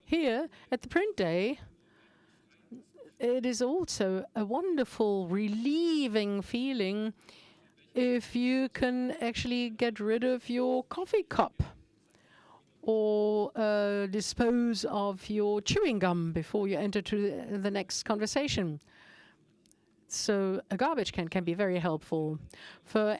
here at the print day, it is also a wonderful, relieving feeling if you can actually get rid of your coffee cup or dispose of your chewing gum before you enter to the next conversation. So a garbage can be very helpful for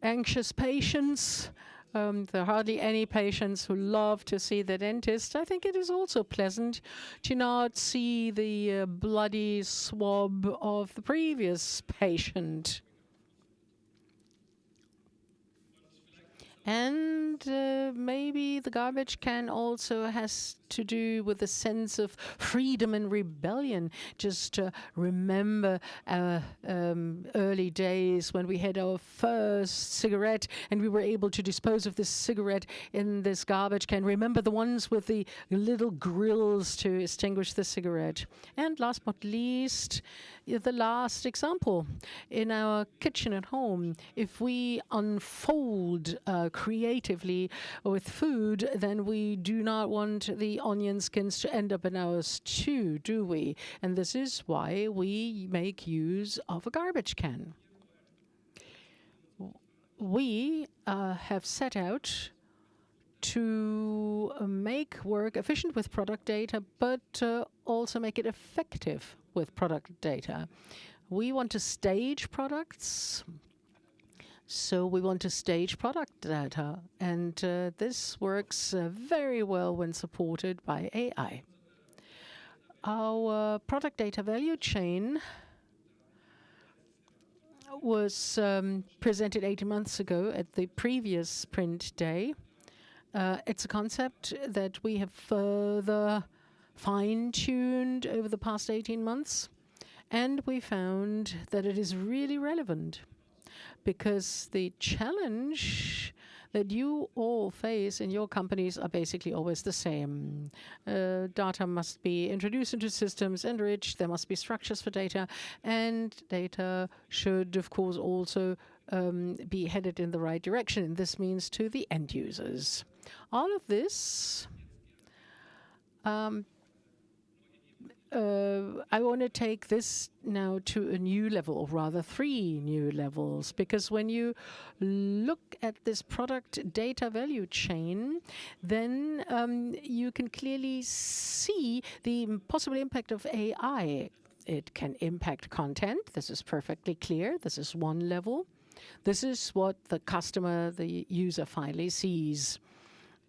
anxious patients. There are hardly any patients who love to see the dentist. I think it is also pleasant to not see the bloody swab of the previous patient. And maybe the garbage can also has to do with a sense of freedom and rebellion. Just remember our early days when we had our first cigarette and we were able to dispose of this cigarette in this garbage can. Remember the ones with the little grills to extinguish the cigarette. And last but not least, the last example. In our kitchen at home, if we unfold creatively with food, then we do not want the onion skins to end up in our stew, do we? And this is why we make use of a garbage can. We have set out to make work efficient with product data, but also make it effective with product data. We want to stage products. So we want to stage product data, and this works very well when supported by AI. Our product data value chain was presented 18 months ago at the previous print day. It's a concept that we have further fine-tuned over the past 18 months, and we found that it is really relevant. Because the challenge that you all face in your companies are basically always the same. Data must be introduced into systems, enriched, there must be structures for data, and data should, of course, also be headed in the right direction. And this means to the end users. All of this I want to take this now to a new level, or rather 3 new levels, because when you look at this product data value chain, then you can clearly see the possible impact of AI. It can impact content. This is perfectly clear. This is one level. This is what the customer, the user finally sees.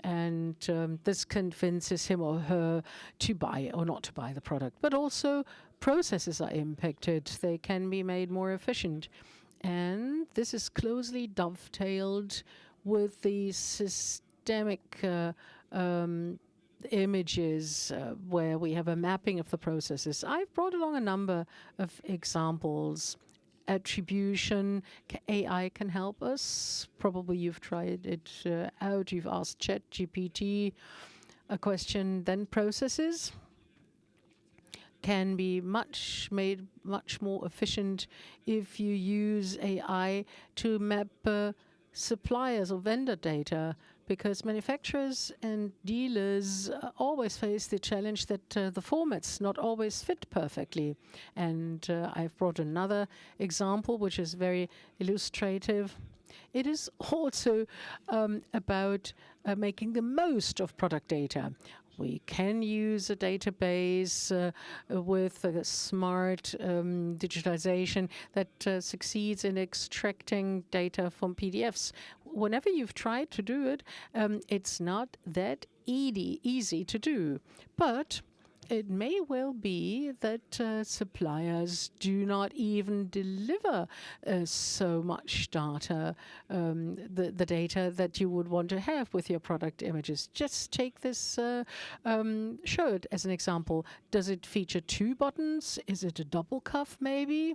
And this convinces him or her to buy or not to buy the product. But also processes are impacted. They can be made more efficient. And this is closely dovetailed with the systemic images where we have a mapping of the processes. I've brought along a number of examples. Attribution, AI can help us. Probably you've tried it out. You've asked ChatGPT a question. Then processes can be made much more efficient if you use AI to map suppliers or vendor data, because manufacturers and dealers always face the challenge that the formats not always fit perfectly. And I've brought another example, which is very illustrative. It is also about making the most of product data. We can use a database with a smart digitalization that succeeds in extracting data from PDFs. Whenever you've tried to do it, it's not that easy to do. But it may well be that suppliers do not even deliver so much data, the data that you would want to have with your product images. Just take this shirt as an example. Does it feature 2 buttons? Is it a double cuff maybe?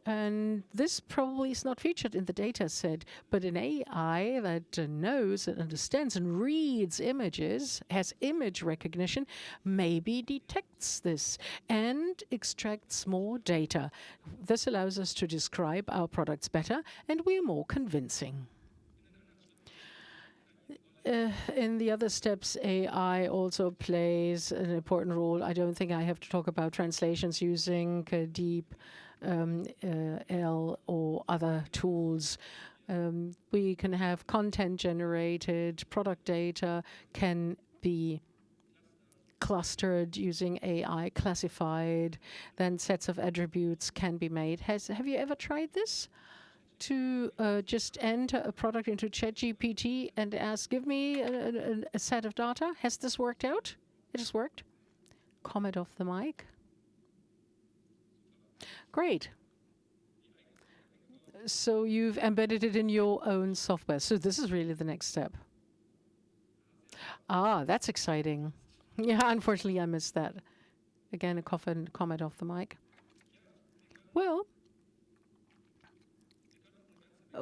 And this probably is not featured in the data set, but an AI that knows and understands and reads images, has image recognition, maybe detects this and extracts more data. This allows us to describe our products better, and we're more convincing. In the other steps, AI also plays an important role. I don't think I have to talk about translations using Deep L or other tools. We can have content generated, product data can be clustered using AI, classified, then sets of attributes can be made. Have you ever tried this? To just enter a product into ChatGPT and ask, give me a set of data. Has this worked out? It has worked. Comment off the mic. Great. So you've embedded it in your own software. So this is really the next step. Ah, that's exciting. Yeah, unfortunately, I missed that. Again, a comment off the mic. Well,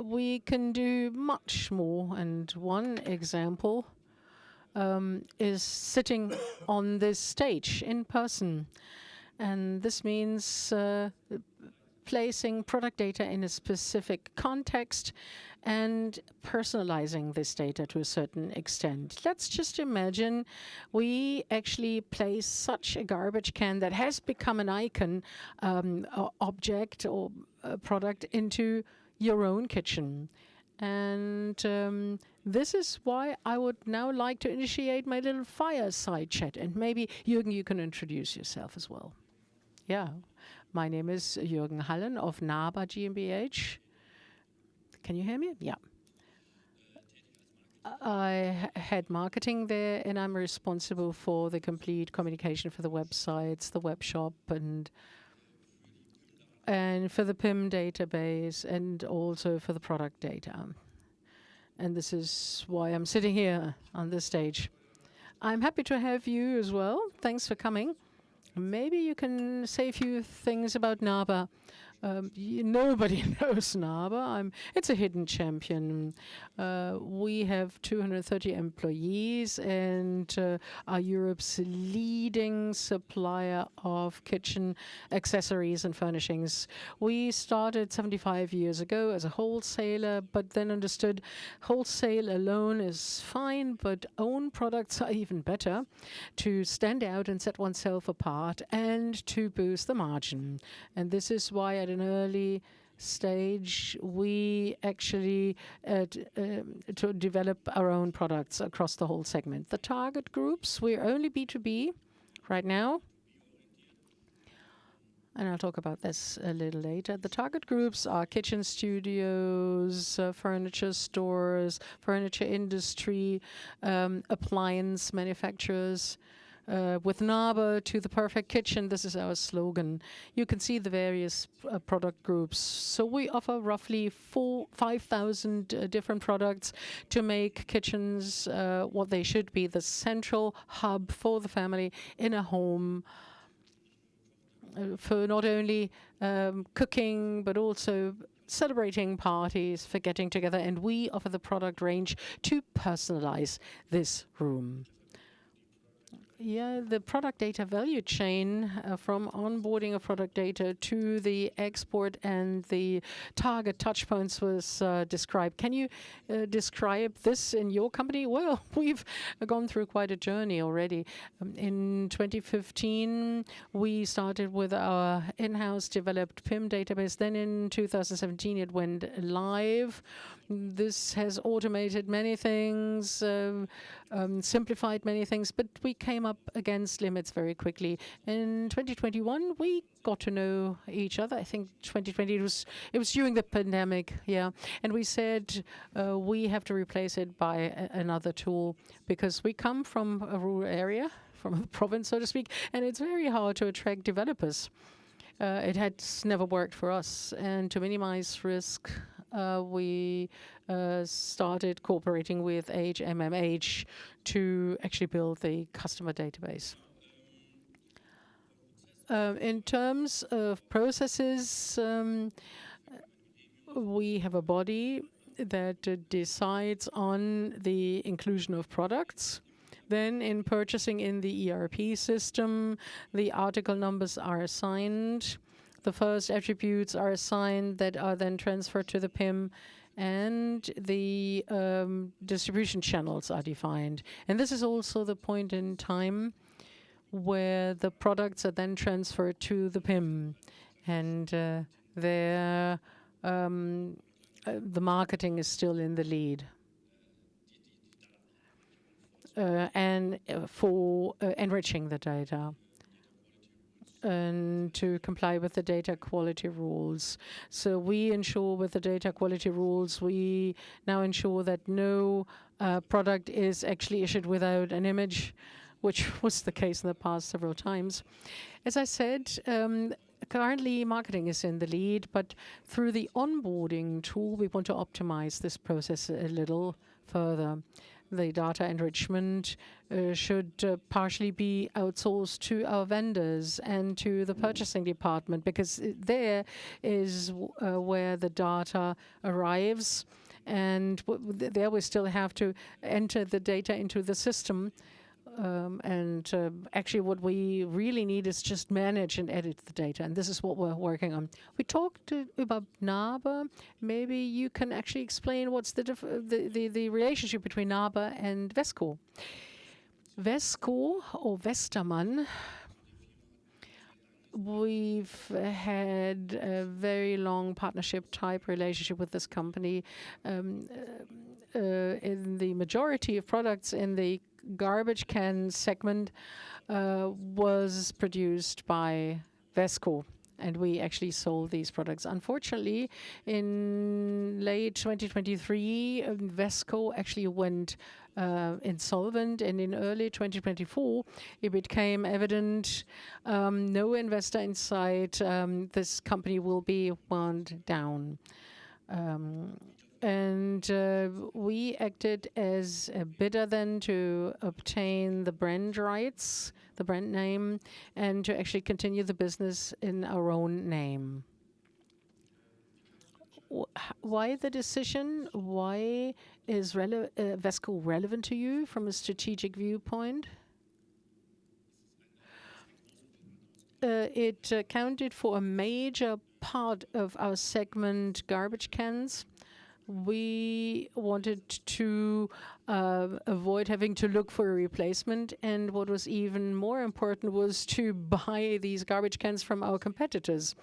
we can do much more, and one example is sitting on this stage in person. And this means placing product data in a specific context and personalizing this data to a certain extent. Let's just imagine we actually place such a garbage can that has become an icon object or product into your own kitchen. And this is why I would now like to initiate my little fireside chat. And maybe, Jürgen, you can introduce yourself as well. Yeah, my name is Jürgen Hallen of Naber GmbH. Can you hear me? Yeah. I head marketing there, and I'm responsible for the complete communication for the websites, the web shop, and for the PIM database, and also for the product data. And this is why I'm sitting here on this stage. I'm happy to have you as well. Thanks for coming. Maybe you can say a few things about Naber. Nobody knows Naber. It's a hidden champion. We have 230 employees and are Europe's leading supplier of kitchen accessories and furnishings. We started 75 years ago as a wholesaler, but then understood wholesale alone is fine, but own products are even better to stand out and set oneself apart and to boost the margin. And this is why at an early stage we actually to develop our own products across the whole segment. The target groups, we're only B2B right now, and I'll talk about this a little later. The target groups are kitchen studios, furniture stores, furniture industry, appliance manufacturers. With Naber to the perfect kitchen, this is our slogan. You can see the various product groups. So we offer roughly 5,000 different products to make kitchens what they should be, the central hub for the family in a home, for not only cooking, but also celebrating parties, for getting together. And we offer the product range to personalize this room. Yeah, the product data value chain from onboarding of product data to the export and the target touch points was described. Can you describe this in your company? Well, we've gone through quite a journey already. In 2015, we started with our in-house developed PIM database. Then in 2017, it went live. This has automated many things, simplified many things, but we came up against limits very quickly. In 2021, we got to know each other. I think 2020, it was during the pandemic, yeah. And we said we have to replace it by another tool because we come from a rural area, from a province, so to speak, and it's very hard to attract developers. It had never worked for us, and to minimize risk, we started cooperating with hmmh to actually build the customer database. In terms of processes, we have a body that decides on the inclusion of products. Then in purchasing in the ERP system, the article numbers are assigned. The first attributes are assigned that are then transferred to the PIM. and the distribution channels are defined. And this is also the point in time where the products are then transferred to the PIM, and there the marketing is still in the lead. And for enriching the data and to comply with the data quality rules. So we ensure with the data quality rules, we now ensure that no product is actually issued without an image, which was the case in the past several times. As I said, currently marketing is in the lead, but through the onboarding tool, we want to optimize this process a little further. The data enrichment should partially be outsourced to our vendors and to the purchasing department, because there is where the data arrives, and there we still have to enter the data into the system. Actually what we really need is just manage and edit the data, and this is what we're working on. We talked about Naber. Maybe you can actually explain what's the relationship between Naber and WESCO. WESCO, or Westermann, we've had a very long partnership type relationship with this company. In the majority of products in the garbage can segment was produced by WESCO, and we actually sold these products. Unfortunately, in late 2023, WESCO actually went insolvent, and in early 2024, it became evident no investor in sight. This company will be wound down. We acted as a bidder then to obtain the brand rights, the brand name, and to actually continue the business in our own name. Why the decision? Why is WESCO relevant to you from a strategic viewpoint? It accounted for a major part of our segment garbage cans. We wanted to avoid having to look for a replacement, and what was even more important was to buy these garbage cans from our competitors.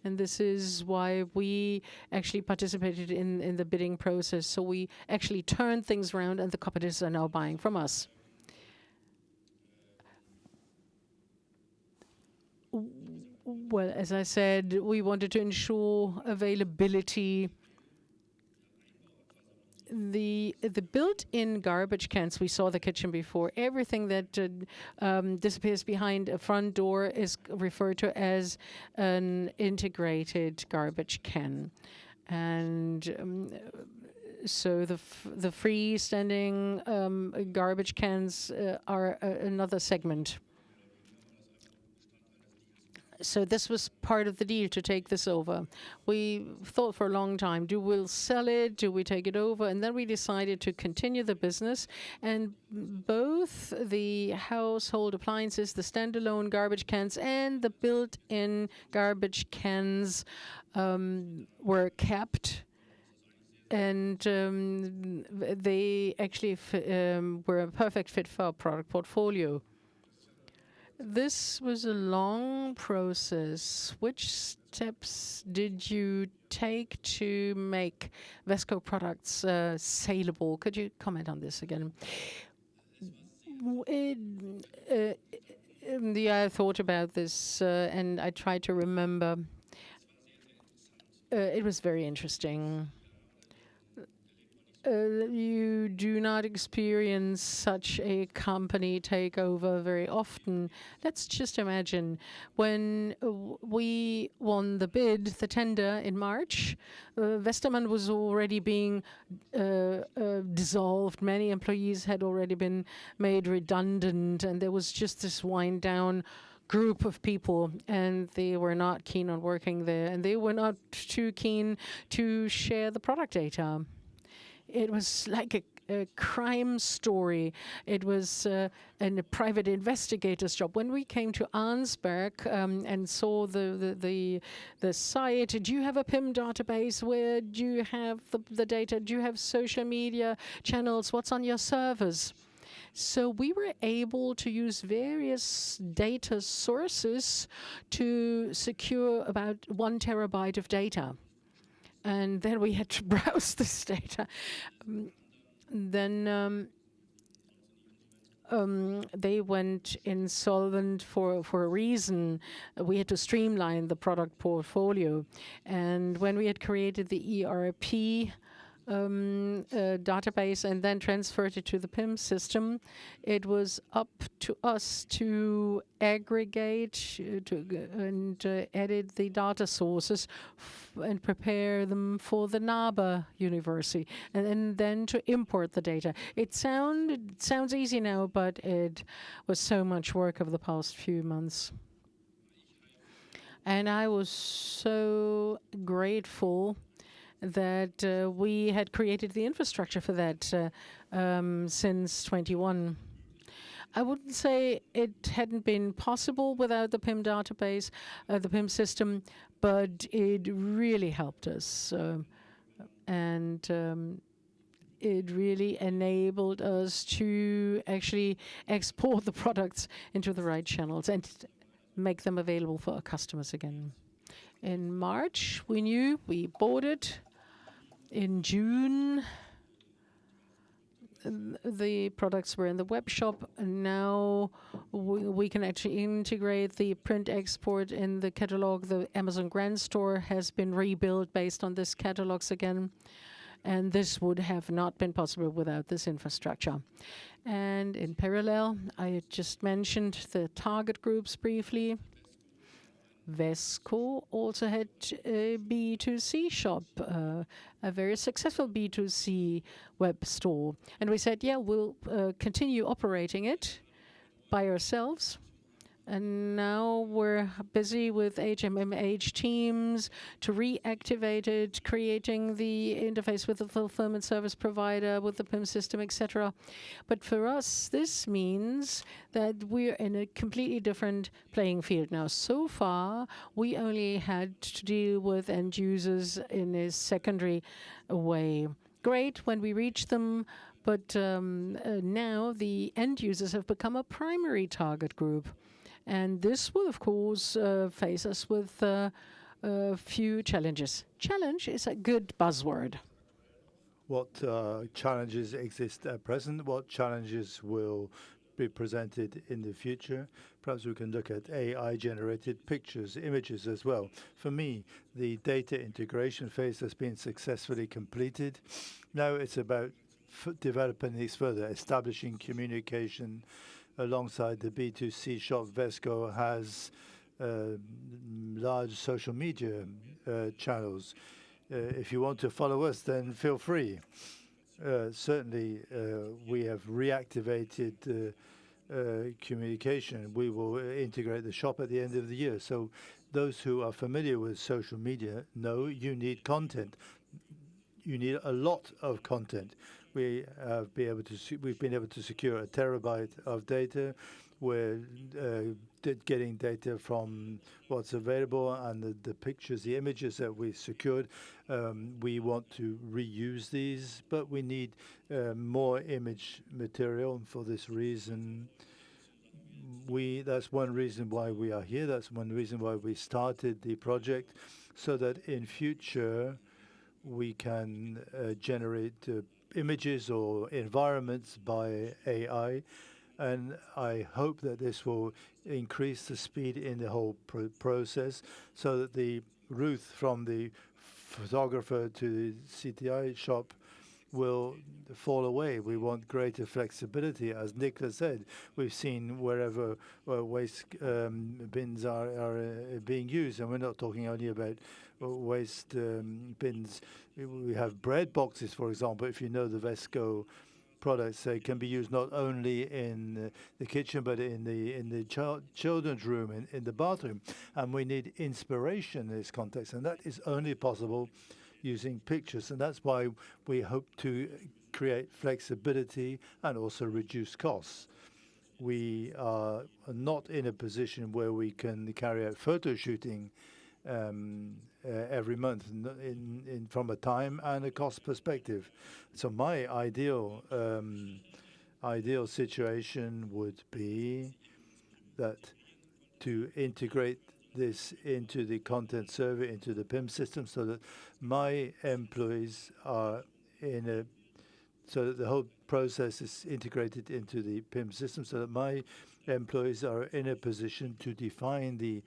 And this is why we actually participated in the bidding process. So we actually turned things around, and the competitors are now buying from us. Well, as I said, we wanted to ensure availability. The built-in garbage cans, we saw the kitchen before. Everything that disappears behind a front door is referred to as an integrated garbage can. And so the freestanding garbage cans are another segment. So this was part of the deal to take this over. We thought for a long time, we'll sell it, do we take it over? And then we decided to continue the business. And both the household appliances, the standalone garbage cans, and the built-in garbage cans were kept. And they actually were a perfect fit for our product portfolio. This was a long process. Which steps did you take to make WESCO products saleable? Could you comment on this again? I thought about this and I tried to remember. It was very interesting. You do not experience such a company takeover very often. Let's just imagine when we won the bid, the tender in March, Westermann was already being dissolved. Many employees had already been made redundant, and there was just this wind down group of people, and they were not keen on working there, and they were not too keen to share the product data. It was like a crime story. It was a private investigator's job. When we came to Arnsberg and saw the site, do you have a PIM database? Where do you have the data? Do you have social media channels? What's on your servers? So we were able to use various data sources to secure about 1 terabyte of data. And then we had to browse this data. Then they went insolvent for a reason. We had to streamline the product portfolio. And when we had created the ERP database and then transferred it to the PIM system, it was up to us to aggregate and edit the data sources and prepare them for the Naber University, and then to import the data. It sounds easy now, but it was so much work over the past few months. And I was so grateful that we had created the infrastructure for that since 21. I wouldn't say it hadn't been possible without the PIM database, the PIM system, but it really helped us. And it really enabled us to actually export the products into the right channels and make them available for our customers again. In March, we knew we bought it. In June, the products were in the web shop, and now we can actually integrate the print export in the catalog. The Amazon Grand Store has been rebuilt based on this catalogs again, and this would have not been possible without this infrastructure. And in parallel, I just mentioned the target groups briefly. WESCO also had a B2C shop, a very successful B2C web store. And we said, yeah, we'll continue operating it by ourselves. And now we're busy with hmmh teams to reactivate it, creating the interface with the fulfillment service provider, with the PIM system, etc. But for us, this means that we're in a completely different playing field now. So far, we only had to deal with end users in a secondary way. Great when we reach them, but now the end users have become a primary target group. And this will, of course, face us with a few challenges. Challenge is a good buzzword. What challenges exist at present? What challenges will be presented in the future? Perhaps we can look at AI-generated pictures, images as well. For me, the data integration phase has been successfully completed. Now it's about developing these further, establishing communication alongside the B2C shop. WESCO has large social media channels. If you want to follow us, then feel free. Certainly, we have reactivated communication. We will integrate the shop at the end of the year. So those who are familiar with social media know you need content. You need a lot of content. We've been able to secure 1 terabyte of data. We're getting data from what's available and the pictures, the images that we secured. We want to reuse these, but we need more image material. And for this reason, that's one reason why we are here. That's one reason why we started the project, so that in future we can generate images or environments by AI, and I hope that this will increase the speed in the whole process, so that the route from the photographer to the CTI shop will fall away. We want greater flexibility. As Niklas said, we've seen wherever waste bins are being used, and we're not talking only about waste bins. We have bread boxes, for example. If you know the WESCO products, they can be used not only in the kitchen but in the children's room, in the bathroom. And we need inspiration in this context, and that is only possible using pictures. And that's why we hope to create flexibility and also reduce costs. We are not in a position where we can carry out photo shooting every month from a time and a cost perspective. So my ideal situation would be that to integrate this into the content server, into the PIM system, so that my employees are so that the whole process is integrated into the PIM system, so that my employees are in a position to define the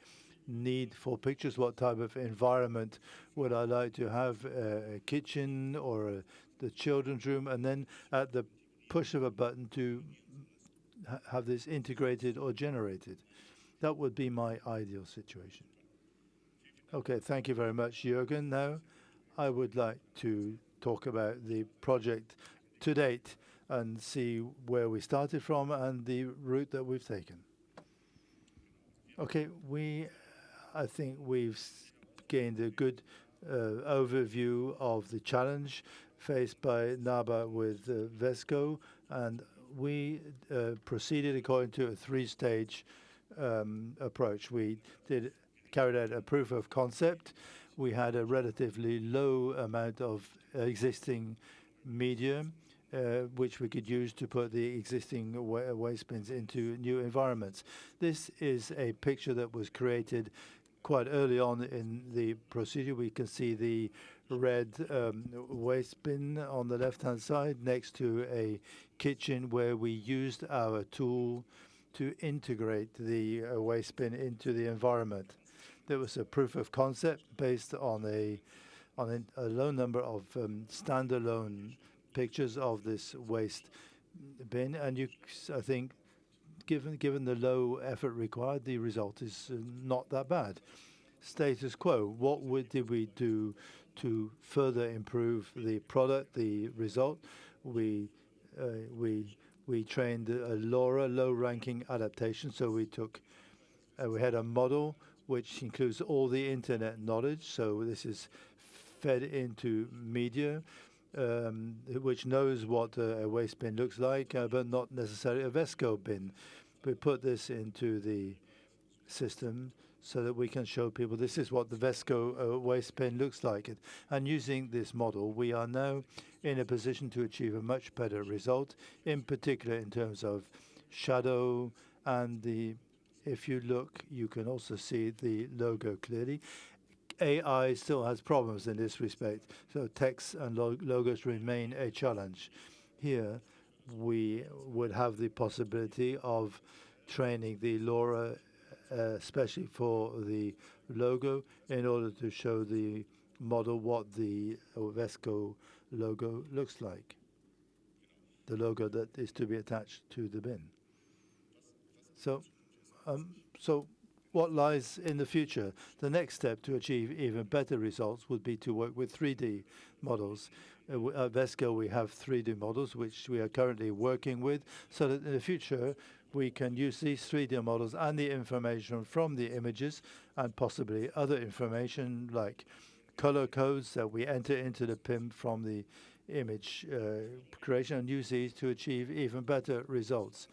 need for pictures. What type of environment would I like to have, a kitchen or the children's room, and then at the push of a button to have this integrated or generated. That would be my ideal situation. Okay, thank you very much, Jürgen. Now, I would like to talk about the project to date and see where we started from and the route that we've taken. Okay, I think we've gained a good overview of the challenge faced by Naber with WESCO, and we proceeded according to a three-stage approach. We carried out a proof of concept. We had a relatively low amount of existing media, which we could use to put the existing waste bins into new environments. This is a picture that was created quite early on in the procedure. We can see the red waste bin on the left-hand side next to a kitchen where we used our tool to integrate the waste bin into the environment. There was a proof of concept based on a low number of standalone pictures of this waste bin, and I think given the low effort required, the result is not that bad. Status quo. What did we do to further improve the product, the result? We trained a LoRa, low-ranking adaptation. So we had a model which includes all the internet knowledge. So this is fed into media, which knows what a waste bin looks like, but not necessarily a WESCO bin. We put this into the system so that we can show people this is what the WESCO waste bin looks like. And using this model, we are now in a position to achieve a much better result, in particular in terms of shadow and if you look, you can also see the logo clearly. AI still has problems in this respect, so text and logos remain a challenge. Here, we would have the possibility of training the LoRa, especially for the logo, in order to show the model what the WESCO logo looks like, the logo that is to be attached to the bin. So what lies in the future? The next step to achieve even better results would be to work with 3D models. At WESCO, we have 3D models, which we are currently working with, so that in the future, we can use these 3D models and the information from the images and possibly other information like color codes that we enter into the PIM from the image creation, and use these to achieve even better results.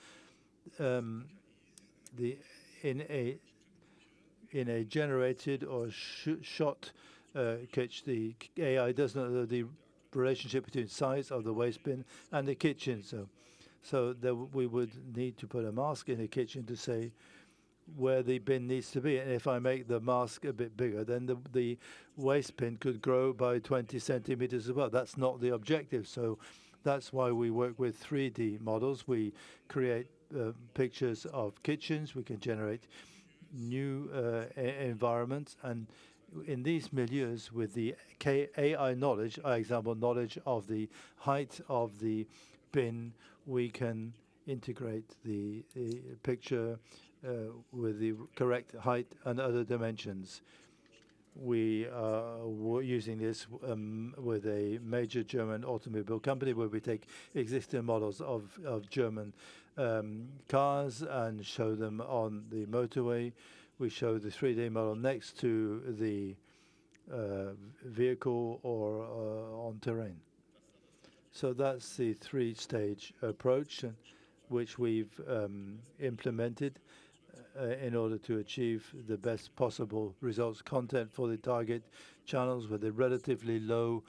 In a generated or shot kitchen, the AI does not know the relationship between size of the waste bin and the kitchen. So we would need to put a mask in the kitchen to say where the bin needs to be. And if I make the mask a bit bigger, then the waste bin could grow by 20 centimeters as well. That's not the objective. So that's why we work with 3D models. We create pictures of kitchens. We can generate new environments, and in these milieus with the AI knowledge, example knowledge of the height of the bin, we can integrate the picture with the correct height and other dimensions. We were using this with a major German automobile company where we take existing models of German cars and show them on the motorway. We show the 3D model next to the vehicle or on terrain. So that's the three-stage approach which we've implemented in order to achieve the best possible results content for the target channels with a relatively low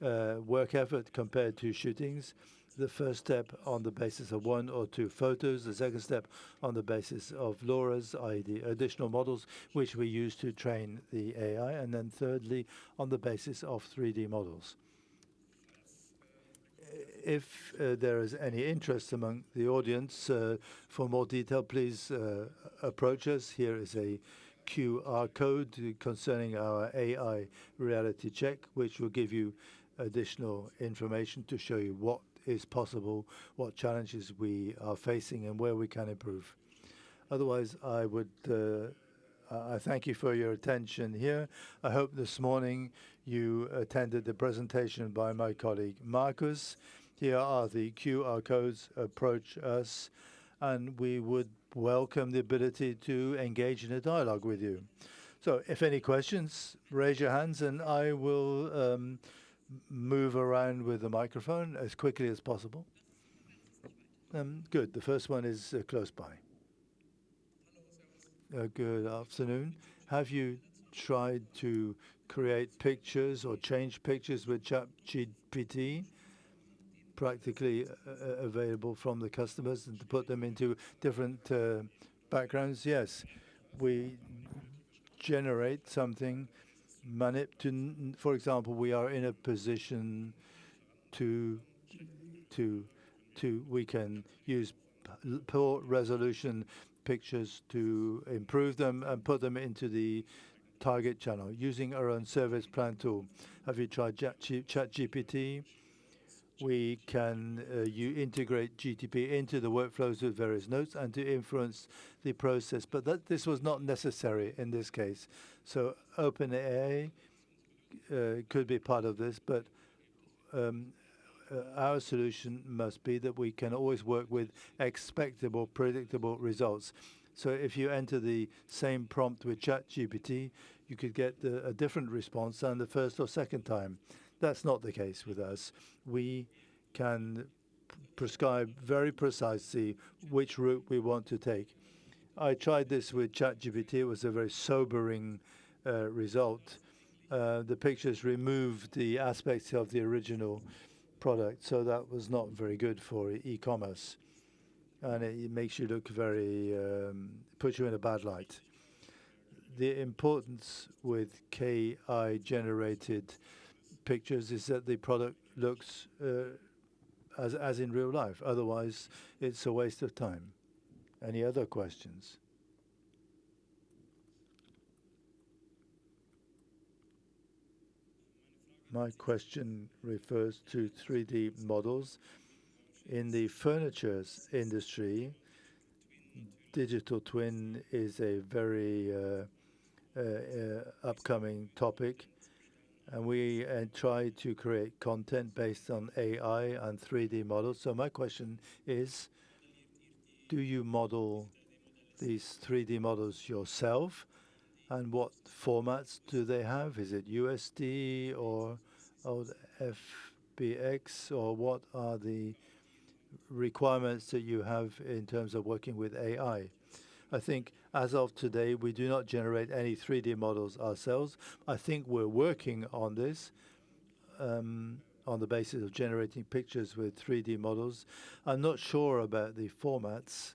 work effort compared to shootings. The first step on the basis of 1 or 2 photos, the second step on the basis of LoRa's, i.e. the additional models which we use to train the AI, and then thirdly on the basis of 3D models. If there is any interest among the audience for more detail, please approach us. Here is a QR code concerning our AI reality check, which will give you additional information to show you what is possible, what challenges we are facing, and where we can improve. Otherwise, I thank you for your attention here. I hope this morning you attended the presentation by my colleague Marcus. Here are the QR codes. Approach us, and we would welcome the ability to engage in a dialogue with you. So if any questions, raise your hands, and I will move around with the microphone as quickly as possible. Good. The first one is close by. Good afternoon. Have you tried to create pictures or change pictures with ChatGPT, practically available from the customers, and to put them into different backgrounds? Yes. We generate something, for example, we are in a position we can use poor resolution pictures to improve them and put them into the target channel using our own service plan tool. Have you tried ChatGPT? We can integrate GTP into the workflows with various notes and to influence the process, but this was not necessary in this case. So OpenAI could be part of this, but our solution must be that we can always work with expectable, predictable results. So if you enter the same prompt with ChatGPT, you could get a different response than the first or second time. That's not the case with us. We can prescribe very precisely which route we want to take. I tried this with ChatGPT. It was a very sobering result. The pictures removed the aspects of the original product, so that was not very good for e-commerce. And it makes you look very, puts you in a bad light. The importance with KI-generated pictures is that the product looks as in real life. Otherwise, it's a waste of time. Any other questions? My question refers to 3D models. In the furniture industry, digital twin is a very upcoming topic, and we try to create content based on AI and 3D models. So my question is, do you model these 3D models yourself? And what formats do they have? Is it USD or FBX, or what are the requirements that you have in terms of working with AI? I think as of today, we do not generate any 3D models ourselves. I think we're working on this on the basis of generating pictures with 3D models. I'm not sure about the formats.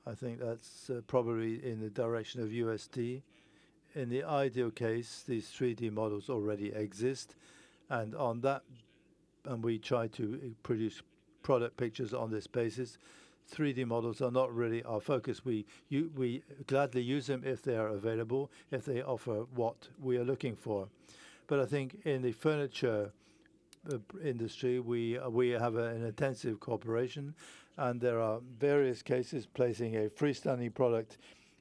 I think that's probably in the direction of USD. In the ideal case, these 3D models already exist, and on that, and we try to produce product pictures on this basis. 3D models are not really our focus. We gladly use them if they are available, if they offer what we are looking for. But I think in the furniture industry, we have an intensive cooperation, and there are various cases placing a freestanding product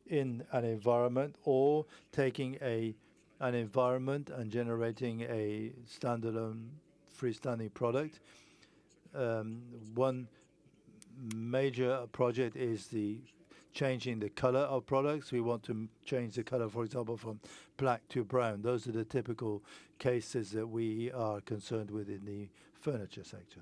in an environment or taking an environment and generating a standalone freestanding product. One major project is changing the color of products. We want to change the color, for example, from black to brown. Those are the typical cases that we are concerned with in the furniture sector.